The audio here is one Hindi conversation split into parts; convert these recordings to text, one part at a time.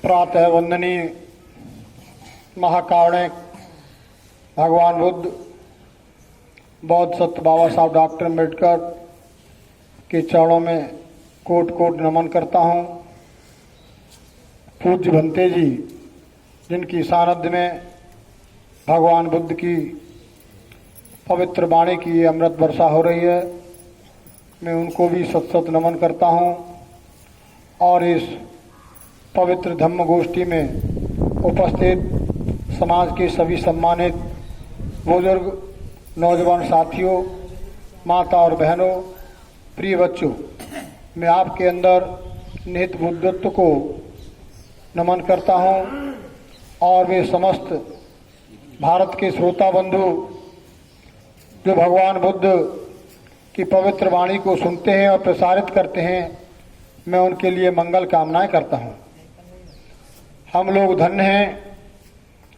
प्रातः वंदनीय महाकारुणिक भगवान बुद्ध, बौद्ध सत्य बाबा साहब डॉक्टर अम्बेडकर के चरणों में कोट कोट नमन करता हूँ। पूज्य भंते जी, जिनकी सानिध्य में भगवान बुद्ध की पवित्र वाणी की अमृत वर्षा हो रही है, मैं उनको भी सत सत नमन करता हूँ। और इस पवित्र धम्म गोष्ठी में उपस्थित समाज के सभी सम्मानित बुजुर्ग, नौजवान साथियों, माता और बहनों, प्रिय बच्चों, मैं आपके अंदर निहित बुद्धत्व को नमन करता हूँ। और वे समस्त भारत के श्रोता बंधु जो भगवान बुद्ध की पवित्र वाणी को सुनते हैं और प्रसारित करते हैं, मैं उनके लिए मंगल कामनाएं करता हूँ। हम लोग धन्य हैं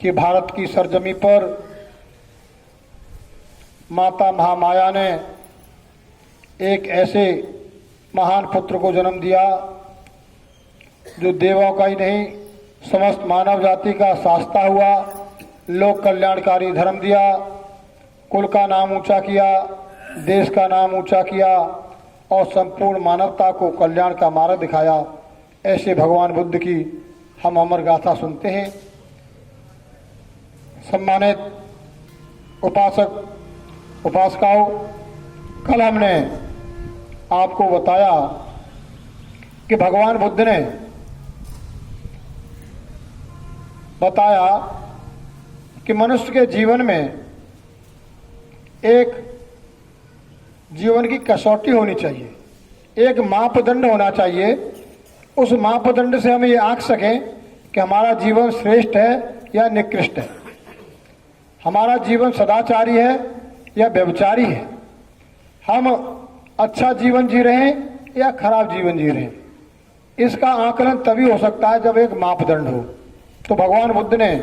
कि भारत की सरजमी पर माता महामाया ने एक ऐसे महान पुत्र को जन्म दिया जो देवों का ही नहीं, समस्त मानव जाति का शास्ता हुआ, लोक कल्याणकारी धर्म दिया, कुल का नाम ऊंचा किया, देश का नाम ऊंचा किया और संपूर्ण मानवता को कल्याण का मार्ग दिखाया। ऐसे भगवान बुद्ध की हम अमर गाथा सुनते हैं। सम्मानित उपासक उपासिकाओं, कल हमने आपको बताया कि भगवान बुद्ध ने बताया कि मनुष्य के जीवन में एक जीवन की कसौटी होनी चाहिए, एक मापदंड होना चाहिए। उस मापदंड से हम ये आंक सकें कि हमारा जीवन श्रेष्ठ है या निकृष्ट है, हमारा जीवन सदाचारी है या व्यभिचारी है, हम अच्छा जीवन जी रहे हैं या खराब जीवन जी रहे हैं। इसका आकलन तभी हो सकता है जब एक मापदंड हो। तो भगवान बुद्ध ने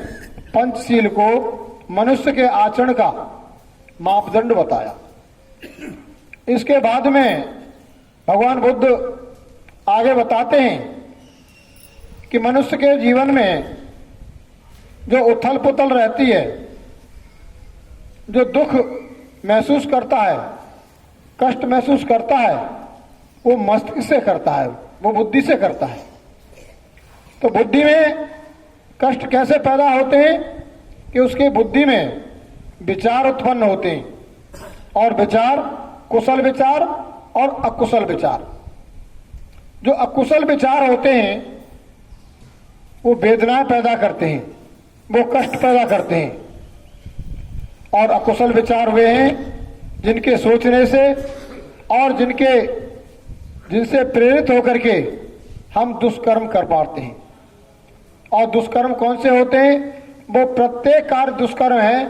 पंचशील को मनुष्य के आचरण का मापदंड बताया। इसके बाद में भगवान बुद्ध आगे बताते हैं कि मनुष्य के जीवन में जो उथल पुथल रहती है, जो दुख महसूस करता है, कष्ट महसूस करता है, वो मस्तिष्क से करता है, वो बुद्धि से करता है। तो बुद्धि में कष्ट कैसे पैदा होते हैं कि उसके बुद्धि में विचार उत्पन्न होते हैं, और विचार कुशल विचार और अकुशल विचार। जो अकुशल विचार होते हैं वो वेदनाएं पैदा करते हैं, वो कष्ट पैदा करते हैं। और अकुशल विचार वे हैं जिनके सोचने से और जिनसे प्रेरित होकर के हम दुष्कर्म कर पाते हैं। और दुष्कर्म कौन से होते हैं? वो प्रत्येक कार्य दुष्कर्म है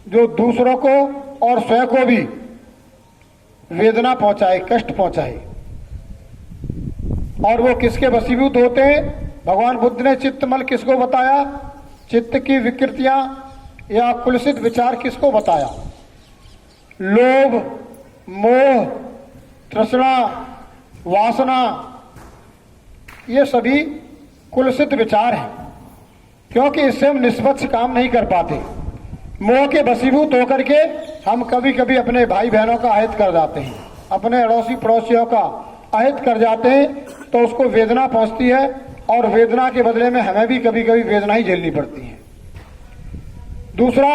जो दूसरों को और स्वयं को भी वेदना पहुंचाए, कष्ट पहुंचाए। और वो किसके वशीभूत होते हैं? भगवान बुद्ध ने चित्तमल किसको बताया? चित्त की विकृतियां या कुलसित विचार किसको बताया? लोभ, मोह, तृष्णा, वासना, ये सभी कुलसित विचार हैं, क्योंकि इससे हम निष्पक्ष काम नहीं कर पाते। मोह के वशीभूत होकर के हम कभी कभी अपने भाई बहनों का अहित कर जाते हैं, अपने अड़ोसी पड़ोसियों का अहित कर जाते हैं, तो उसको वेदना पहुंचती है और वेदना के बदले में हमें भी कभी कभी वेदना ही झेलनी पड़ती है। दूसरा,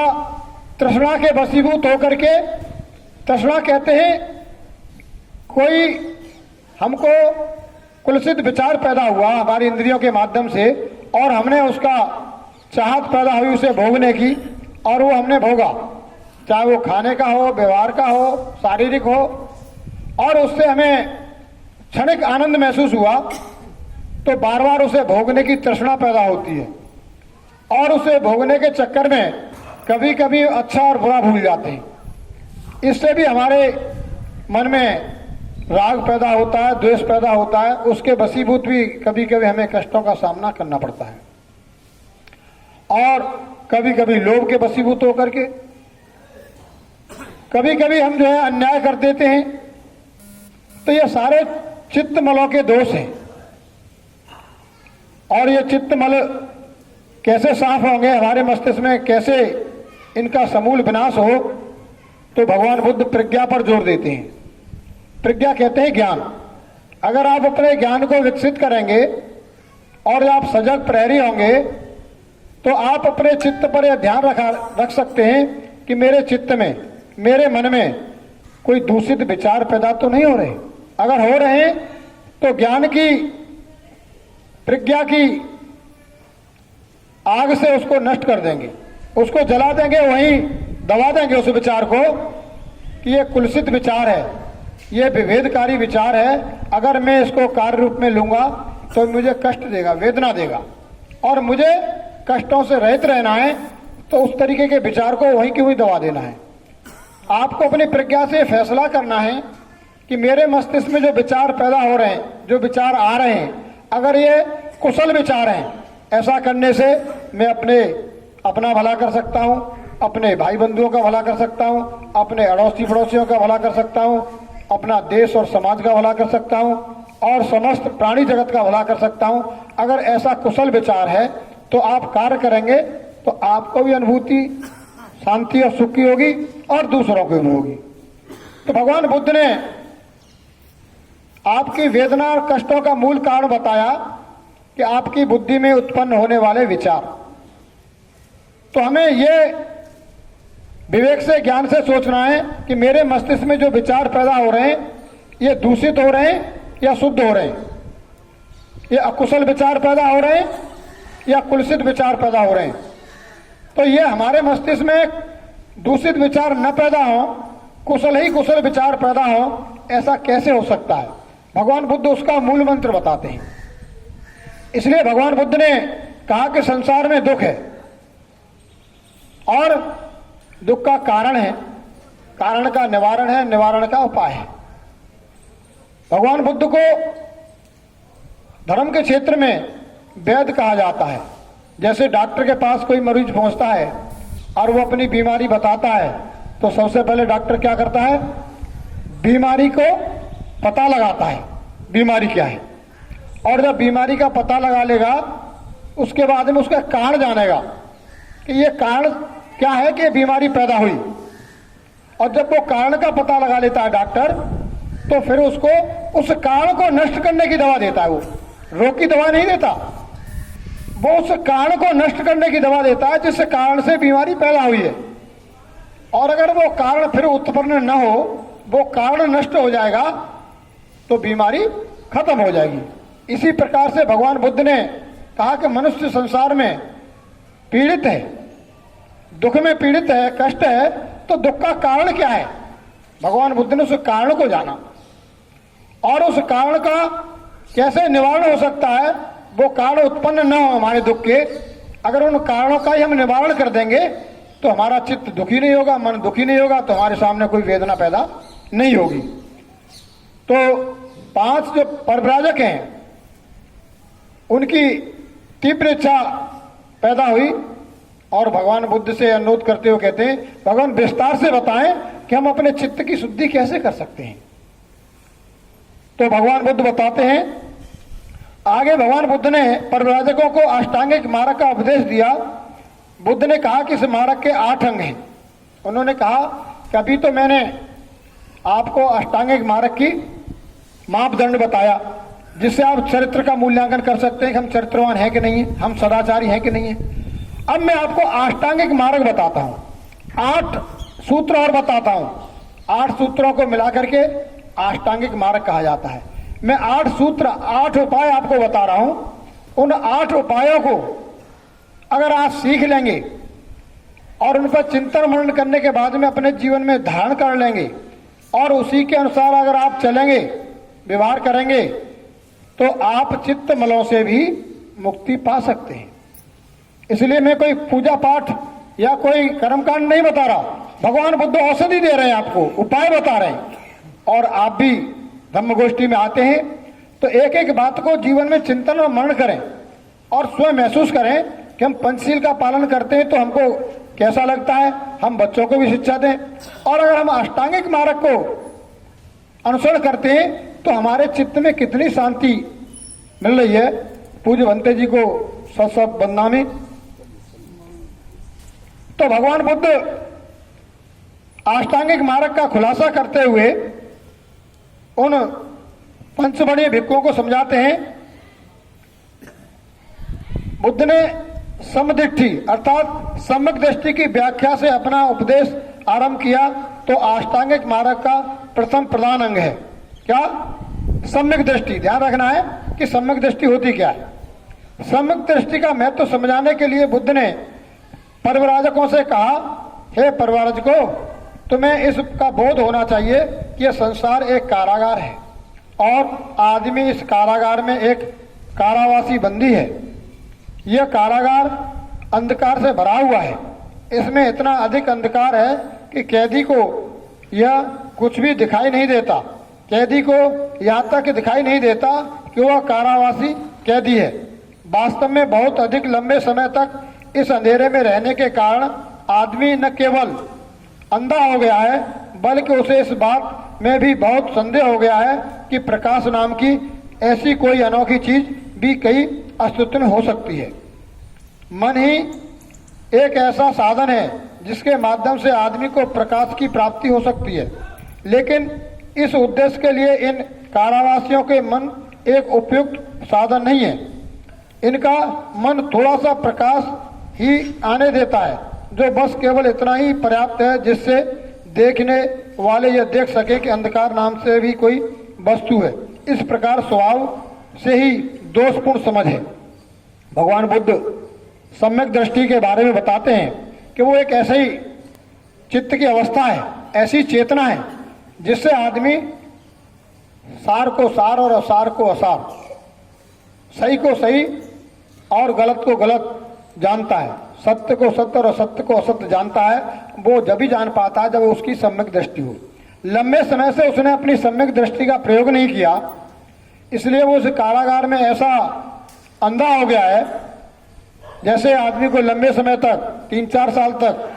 तृष्णा के वशीभूत होकर के, तृष्णा कहते हैं कोई हमको कुलसित विचार पैदा हुआ हमारी इंद्रियों के माध्यम से, और हमने उसका चाहत पैदा हुई उसे भोगने की, और वो हमने भोगा, चाहे वो खाने का हो, व्यवहार का हो, शारीरिक हो, और उससे हमें क्षणिक आनंद महसूस हुआ, तो बार बार उसे भोगने की तृष्णा पैदा होती है। और उसे भोगने के चक्कर में कभी कभी अच्छा और बुरा भूल जाते हैं। इससे भी हमारे मन में राग पैदा होता है, द्वेष पैदा होता है, उसके वशीभूत भी कभी कभी हमें कष्टों का सामना करना पड़ता है। और कभी कभी लोभ के वशीभूत होकर के कभी कभी हम जो है अन्याय कर देते हैं, तो ये सारे चित्तमलों के दोष हैं। और ये चित्तमल कैसे साफ होंगे, हमारे मस्तिष्क में कैसे इनका समूल विनाश हो, तो भगवान बुद्ध प्रज्ञा पर जोर देते हैं। प्रज्ञा कहते हैं ज्ञान। अगर आप अपने ज्ञान को विकसित करेंगे और आप सजग प्रहरी होंगे तो आप अपने चित्त पर यह ध्यान रख सकते हैं कि मेरे चित्त में, मेरे मन में कोई दूषित विचार पैदा तो नहीं हो रहे। अगर हो रहे हैं तो ज्ञान की, प्रज्ञा की आग से उसको नष्ट कर देंगे, उसको जला देंगे, वहीं दबा देंगे उस विचार को कि ये कुलसित विचार है, ये विभेदकारी विचार है। अगर मैं इसको कार्य रूप में लूंगा तो मुझे कष्ट देगा, वेदना देगा, और मुझे कष्टों से रहित रहना है, तो उस तरीके के विचार को वहीं की वहीं दबा देना है। आपको अपनी प्रज्ञा से फैसला करना है कि मेरे मस्तिष्क में जो विचार पैदा हो रहे हैं, जो विचार आ रहे हैं, अगर ये कुशल विचार हैं, ऐसा करने से मैं अपना भला कर सकता हूँ, अपने भाई बंधुओं का भला कर सकता हूँ, अपने अड़ोसी पड़ोसियों का भला कर सकता हूँ, अपना देश और समाज का भला कर सकता हूँ, और समस्त प्राणी जगत का भला कर सकता हूँ। अगर ऐसा कुशल विचार है तो आप कार्य करेंगे तो आपको भी अनुभूति, शांति और सुख की होगी और दूसरों को भी होगी। तो भगवान बुद्ध ने आपकी वेदना और कष्टों का मूल कारण बताया कि आपकी बुद्धि में उत्पन्न होने वाले विचार। तो हमें ये विवेक से, ज्ञान से सोचना है कि मेरे मस्तिष्क में जो विचार पैदा हो रहे हैं ये दूषित हो रहे हैं या शुद्ध हो रहे हैं, ये अकुशल विचार पैदा हो रहे हैं या कुलसित विचार पैदा हो रहे हैं। तो ये हमारे मस्तिष्क में दूषित विचार न पैदा हो, कुशल ही कुशल विचार पैदा हो, ऐसा कैसे हो सकता है? भगवान बुद्ध उसका मूल मंत्र बताते हैं। इसलिए भगवान बुद्ध ने कहा कि संसार में दुख है और दुख का कारण है, कारण का निवारण है, निवारण का उपाय है। भगवान बुद्ध को धर्म के क्षेत्र में वैद्य कहा जाता है। जैसे डॉक्टर के पास कोई मरीज पहुंचता है और वो अपनी बीमारी बताता है तो सबसे पहले डॉक्टर क्या करता है? बीमारी को पता लगाता है, बीमारी क्या है, और जब बीमारी का पता लगा लेगा उसके बाद में उसका कारण जानेगा कि ये कारण क्या है कि बीमारी पैदा हुई। और जब वो कारण का पता लगा लेता है डॉक्टर, तो फिर उसको उस कारण को नष्ट करने की दवा देता है। वो रोग की दवा नहीं देता, वो उस कारण को नष्ट करने की दवा देता है जिस कारण से बीमारी पैदा हुई है। और अगर वो कारण फिर उत्पन्न न हो, वो कारण नष्ट हो जाएगा तो बीमारी खत्म हो जाएगी। इसी प्रकार से भगवान बुद्ध ने कहा कि मनुष्य संसार में पीड़ित है, दुख में पीड़ित है, कष्ट है, तो दुख का कारण क्या है? भगवान बुद्ध ने उस कारण को जाना और उस कारण का कैसे निवारण हो सकता है। वो कारण उत्पन्न न हो हमारे दुख के, अगर उन कारणों का ही हम निवारण कर देंगे तो हमारा चित्त दुखी नहीं होगा, मन दुखी नहीं होगा, तो हमारे सामने कोई वेदना पैदा नहीं होगी। तो 5 जो परिव्राजक हैं उनकी तीव्र इच्छा पैदा हुई और भगवान बुद्ध से अनुरोध करते हुए कहते हैं, भगवान विस्तार से बताएं कि हम अपने चित्त की शुद्धि कैसे कर सकते हैं। तो भगवान बुद्ध बताते हैं, आगे भगवान बुद्ध ने परिव्राजकों को अष्टांगिक मार्ग का उपदेश दिया। बुद्ध ने कहा कि इस मार्ग के 8 अंग हैं। उन्होंने कहा कि अभी तो मैंने आपको अष्टांगिक मार्ग की मापदंड बताया जिससे आप चरित्र का मूल्यांकन कर सकते हैं कि हम चरित्रवान हैं कि नहीं है, हम सदाचारी हैं कि नहीं है। अब मैं आपको अष्टांगिक मार्ग बताता हूं, 8 सूत्र और बताता हूं। 8 सूत्रों को मिलाकर के अष्टांगिक मार्ग कहा जाता है। मैं 8 सूत्र, 8 उपाय आपको बता रहा हूं। उन 8 उपायों को अगर आप सीख लेंगे और उन पर चिंतन मनन करने के बाद में अपने जीवन में धारण कर लेंगे और उसी के अनुसार अगर आप चलेंगे, व्यवहार करेंगे, तो आप चित्त मलों से भी मुक्ति पा सकते हैं। इसलिए मैं कोई पूजा पाठ या कोई कर्मकांड नहीं बता रहा। भगवान बुद्ध औषधि दे रहे हैं, आपको उपाय बता रहे हैं। और आप भी धम्म गोष्ठी में आते हैं तो एक एक बात को जीवन में चिंतन और मनन करें और स्वयं महसूस करें कि हम पंचशील का पालन करते हैं तो हमको कैसा लगता है। हम बच्चों को भी शिक्षा दें और अगर हम अष्टांगिक मार्ग को अनुसरण करते हैं तो हमारे चित्त में कितनी शांति मिल रही है। पूज्य भंते जी को सत सत बदनामी। तो भगवान बुद्ध अष्टांगिक मार्ग का खुलासा करते हुए उन पंचवर्णीय भिक्षुओं को समझाते हैं। बुद्ध ने समदृष्टि अर्थात सम्यक दृष्टि की व्याख्या से अपना उपदेश आरंभ किया। तो अष्टांगिक मार्ग का प्रथम प्रधान अंग है क्या? सम्यक दृष्टि। ध्यान रखना है कि सम्यक दृष्टि होती क्या है। सम्यक दृष्टि का महत्व समझाने के लिए बुद्ध ने परिव्राजकों से कहा, हे परिव्राजकों, तुम्हें इसका बोध होना चाहिए कि यह संसार एक कारागार है और आदमी इस कारागार में एक कारावासी बंदी है। यह कारागार अंधकार से भरा हुआ है। इसमें इतना अधिक अंधकार है कि कैदी को यह कुछ भी दिखाई नहीं देता। कैदी को यहाँ तक दिखाई नहीं देता कि वह कारावासी कैदी है। वास्तव में बहुत अधिक लंबे समय तक इस अंधेरे में रहने के कारण आदमी न केवल अंधा हो गया है बल्कि उसे इस बात में भी बहुत संदेह हो गया है कि प्रकाश नाम की ऐसी कोई अनोखी चीज भी कहीं अस्तित्व में हो सकती है। मन ही एक ऐसा साधन है जिसके माध्यम से आदमी को प्रकाश की प्राप्ति हो सकती है, लेकिन इस उद्देश्य के लिए इन कारावासियों के मन एक उपयुक्त साधन नहीं है। इनका मन थोड़ा सा प्रकाश ही आने देता है, जो बस केवल इतना ही पर्याप्त है जिससे देखने वाले यह देख सके कि अंधकार नाम से भी कोई वस्तु है। इस प्रकार स्वभाव से ही दोषपूर्ण समझ है। भगवान बुद्ध सम्यक दृष्टि के बारे में बताते हैं कि वो एक ऐसे ही चित्त की अवस्था है, ऐसी चेतना है जिससे आदमी सार को सार और असार को असार, सही को सही और गलत को गलत जानता है, सत्य को सत्य और असत्य को असत्य जानता है। वो जब ही जान पाता है जब उसकी सम्यक दृष्टि हो। लंबे समय से उसने अपनी सम्यक दृष्टि का प्रयोग नहीं किया, इसलिए वो उस कारागार में ऐसा अंधा हो गया है। जैसे आदमी को लंबे समय तक 3-4 साल तक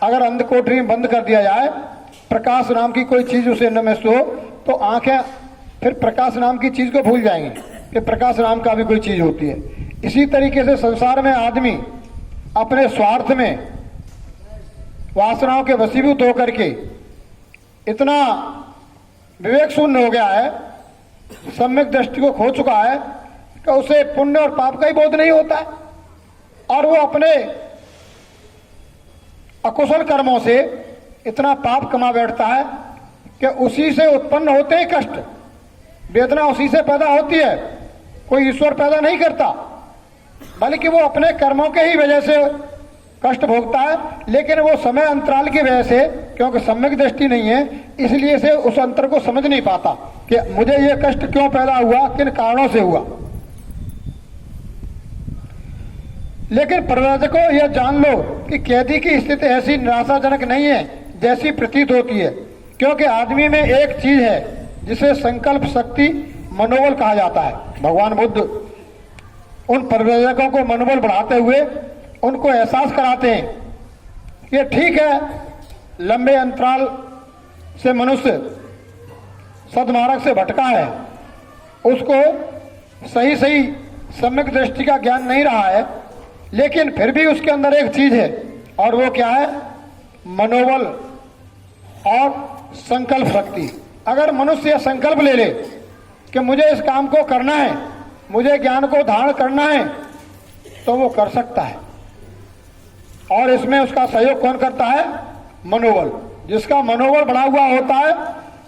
अगर अंधकोठरी में बंद कर दिया जाए, प्रकाश नाम की कोई चीज उसे न महसूस हो, तो आंखें फिर प्रकाश नाम की चीज को भूल जाएंगी कि प्रकाश नाम का भी कोई चीज होती है। इसी तरीके से संसार में आदमी अपने स्वार्थ में वासनाओं के वशीभूत होकर के इतना विवेक शून्य हो गया है, सम्यक दृष्टि को खो चुका है कि उसे पुण्य और पाप का ही बोध नहीं होता है और वो अपने अकुशल कर्मों से इतना पाप कमा बैठता है कि उसी से उत्पन्न होते हैं कष्ट, वेदना उसी से पैदा होती है। कोई ईश्वर पैदा नहीं करता, बल्कि वो अपने कर्मों के ही वजह से कष्ट भोगता है। लेकिन वो समय अंतराल की वजह से, क्योंकि सम्यक दृष्टि नहीं है, इसलिए से उस अंतर को समझ नहीं पाता कि मुझे ये कष्ट क्यों पैदा हुआ, किन कारणों से हुआ। लेकिन परिव्राजकों, यह जान लो कि कैदी की स्थिति ऐसी निराशाजनक नहीं है जैसी प्रतीत होती है, क्योंकि आदमी में एक चीज है जिसे संकल्प शक्ति मनोबल कहा जाता है। भगवान बुद्ध उन परिव्राजकों को मनोबल बढ़ाते हुए उनको एहसास कराते हैं कि ठीक है, लंबे अंतराल से मनुष्य सद्मार्ग से भटका है, उसको सही सही सम्यक दृष्टि का ज्ञान नहीं रहा है, लेकिन फिर भी उसके अंदर एक चीज है, और वो क्या है? मनोबल और संकल्प शक्ति। अगर मनुष्य यह संकल्प ले ले कि मुझे इस काम को करना है, मुझे ज्ञान को धारण करना है, तो वो कर सकता है। और इसमें उसका सहयोग कौन करता है? मनोबल। जिसका मनोबल बढ़ा हुआ होता है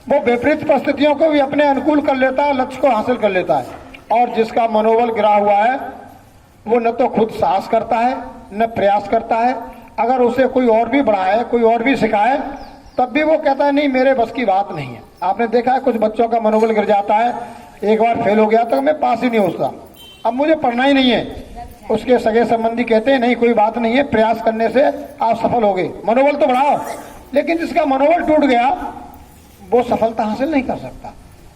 वो विपरीत परिस्थितियों को भी अपने अनुकूल कर लेता है, लक्ष्य को हासिल कर लेता है। और जिसका मनोबल गिरा हुआ है वो न तो खुद साहस करता है न प्रयास करता है। अगर उसे कोई और भी बढ़ाए, कोई और भी सिखाए, तब भी वो कहता है नहीं, मेरे बस की बात नहीं है। आपने देखा है कुछ बच्चों का मनोबल गिर जाता है, एक बार फेल हो गया तो मैं पास ही नहीं होता, अब मुझे पढ़ना ही नहीं है। उसके सगे संबंधी कहते हैं नहीं, कोई बात नहीं है, प्रयास करने से आप सफल हो गए, मनोबल तो बढ़ाओ। लेकिन जिसका मनोबल टूट गया वो सफलता हासिल नहीं कर सकता।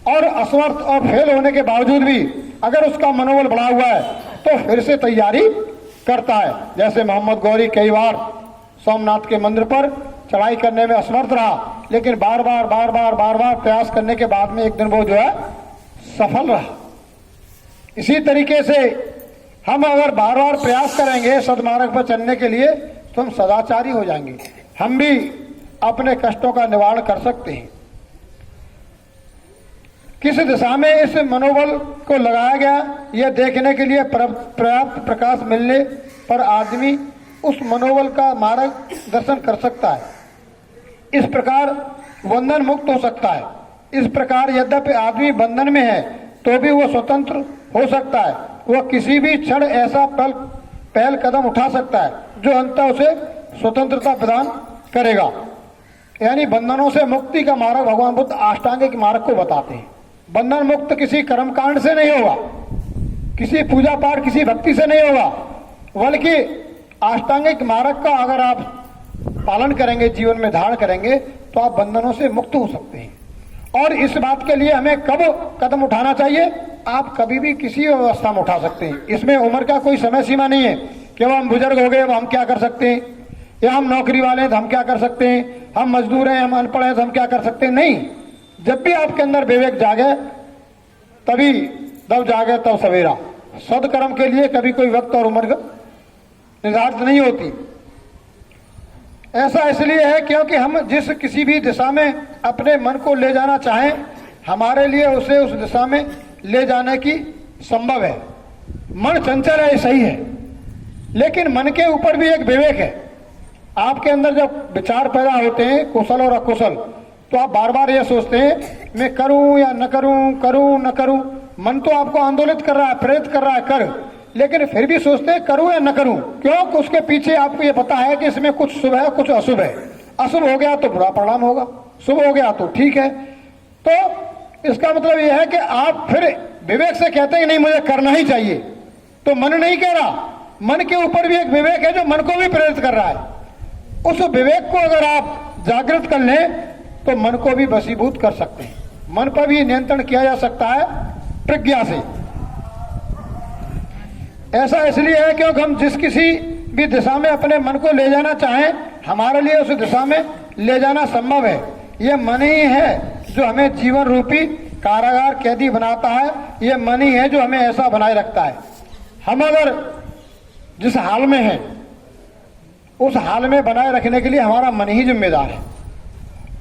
और असमर्थ और फेल होने के बावजूद भी अगर उसका मनोबल बढ़ा हुआ है तो फिर से तैयारी करता है। जैसे मोहम्मद गौरी कई बार सोमनाथ के मंदिर पर चढ़ाई करने में असमर्थ रहा, लेकिन बार बार प्रयास करने के बाद में एक दिन वो जो है सफल रहा। इसी तरीके से हम अगर बार बार प्रयास करेंगे सदमार्ग पर चलने के लिए तो हम सदाचारी हो जाएंगे, हम भी अपने कष्टों का निवारण कर सकते हैं। किस दिशा में इस मनोबल को लगाया गया यह देखने के लिए पर्याप्त प्रकाश मिलने पर आदमी उस मनोबल का मार्ग दर्शन कर सकता है। इस प्रकार बंधन मुक्त हो सकता है। इस प्रकार यद्यपि आदमी बंधन में है तो भी वह स्वतंत्र हो सकता है। वह किसी भी क्षण ऐसा पहल कदम उठा सकता है जो अंततः उसे स्वतंत्रता प्रदान करेगा। यानी बंधनों से मुक्ति का मार्ग भगवान बुद्ध अष्टांगिक मार्ग को बताते हैं। बंधन मुक्त किसी कर्मकांड से नहीं होगा, किसी पूजा पाठ, किसी भक्ति से नहीं होगा, बल्कि अष्टांगिक मार्ग का अगर आप पालन करेंगे, जीवन में धारण करेंगे तो आप बंधनों से मुक्त हो सकते हैं। और इस बात के लिए हमें कब कदम उठाना चाहिए? आप कभी भी किसी अवस्था में उठा सकते हैं। इसमें उम्र का कोई समय सीमा नहीं है कि हम बुजुर्ग हो गए अब हम क्या कर सकते हैं, या हम नौकरी वाले हैं तो हम क्या कर सकते हैं, हम मजदूर हैं, हम अनपढ़ हैं तो हम क्या कर सकते हैं। नहीं, जब भी आपके अंदर विवेक जागे तभी तब जागे तब सवेरा। सदकर्म के लिए कभी कोई वक्त और उम्र निर्धारित नहीं होती। ऐसा इसलिए है क्योंकि हम जिस किसी भी दिशा में अपने मन को ले जाना चाहें हमारे लिए उसे उस दिशा में ले जाने की संभव है। मन चंचल है, सही है, लेकिन मन के ऊपर भी एक विवेक है। आपके अंदर जब विचार पैदा होते हैं कुशल और अकुशल तो आप बार बार ये सोचते हैं मैं करूं या न करूं, करूं न करूं। मन तो आपको आंदोलित कर रहा है, प्रेरित कर रहा है कर, लेकिन फिर भी सोचते हैं करूं या न करूं। क्यों? उसके पीछे आपको ये पता है कि इसमें कुछ शुभ है कुछ अशुभ है। अशुभ हो गया तो बुरा परिणाम होगा, शुभ हो गया तो ठीक है। तो इसका मतलब यह है कि आप फिर विवेक से कहते हैं नहीं मुझे करना ही चाहिए, तो मन नहीं कह रहा, मन के ऊपर भी एक विवेक है जो मन को भी प्रेरित कर रहा है। उस विवेक को अगर आप जागृत कर लें तो मन को भी वशीभूत कर सकते हैं। मन पर भी नियंत्रण किया जा सकता है प्रज्ञा से। ऐसा इसलिए है क्योंकि हम जिस किसी भी दिशा में अपने मन को ले जाना चाहें हमारे लिए उस दिशा में ले जाना संभव है। यह मन ही है जो हमें जीवन रूपी कारागार कैदी बनाता है, यह मन ही है जो हमें ऐसा बनाए रखता है। हम अगर जिस हाल में हैं उस हाल में बनाए रखने के लिए हमारा मन ही जिम्मेदार है।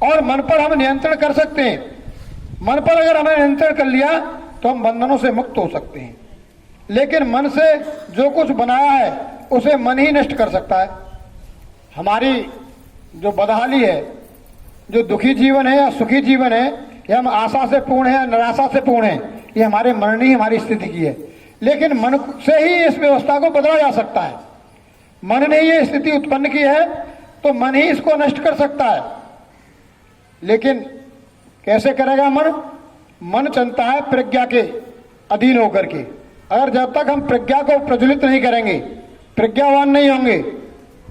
और मन पर हम नियंत्रण कर सकते हैं। मन पर अगर हमने नियंत्रण कर लिया तो हम बंधनों से मुक्त हो सकते हैं। लेकिन मन से जो कुछ बनाया है उसे मन ही नष्ट कर सकता है। हमारी जो बदहाली है, जो दुखी जीवन है या सुखी जीवन है, या हम आशा से पूर्ण है या निराशा से पूर्ण है, ये हमारे मन ने ही हमारी स्थिति की है। लेकिन मन से ही इस व्यवस्था को बदला जा सकता है। मन ने ये स्थिति उत्पन्न की है तो मन ही इसको नष्ट कर सकता है। लेकिन कैसे करेगा मन? मन चलता है प्रज्ञा के अधीन होकर के। अगर जब तक हम प्रज्ञा को प्रज्वलित नहीं करेंगे, प्रज्ञावान नहीं होंगे,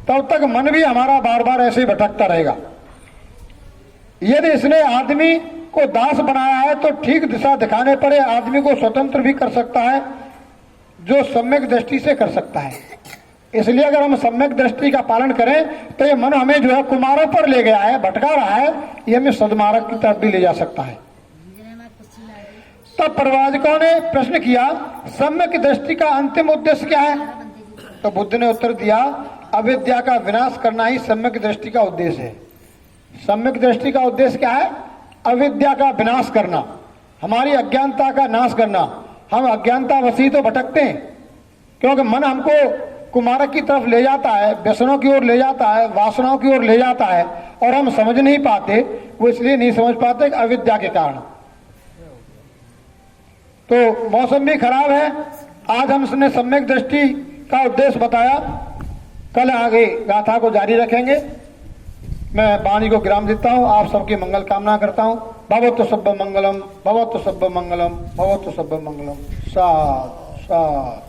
तब तक मन भी हमारा बार बार ऐसे ही भटकता रहेगा। यदि इसने आदमी को दास बनाया है तो ठीक दिशा दिखाने पर यह आदमी को स्वतंत्र भी कर सकता है जो सम्यक दृष्टि से कर सकता है। इसलिए अगर हम सम्यक दृष्टि का पालन करें तो ये मन हमें जो है कुमारों पर ले गया है, भटका रहा है, ये हमें सदमार्ग की तरफ भी ले जा सकता है। तब प्रवाचकों ने प्रश्न किया सम्यक दृष्टि का अंतिम उद्देश्य क्या है? तो बुद्ध ने उत्तर दिया अविद्या का विनाश करना ही सम्यक दृष्टि का उद्देश्य है। सम्यक दृष्टि का उद्देश्य क्या है? अविद्या का विनाश करना, हमारी अज्ञानता का नाश करना। हम अज्ञानता वशी तो भटकते हैं क्योंकि मन हमको कुमारक की तरफ ले जाता है, व्यसनों की ओर ले जाता है, वासनाओं की ओर ले जाता है और हम समझ नहीं पाते। वो इसलिए नहीं समझ पाते कि अविद्या के कारण। तो मौसम भी खराब है। आज हमने सम्यक दृष्टि का उद्देश्य बताया, कल आगे गाथा को जारी रखेंगे। मैं वाणी को विराम देता हूँ। आप सबकी मंगल कामना करता हूँ। भवतु सब्ब मंगलम, भवतु सब्ब मंगलम, भवतु सब्ब मंगलम। साथ साथ।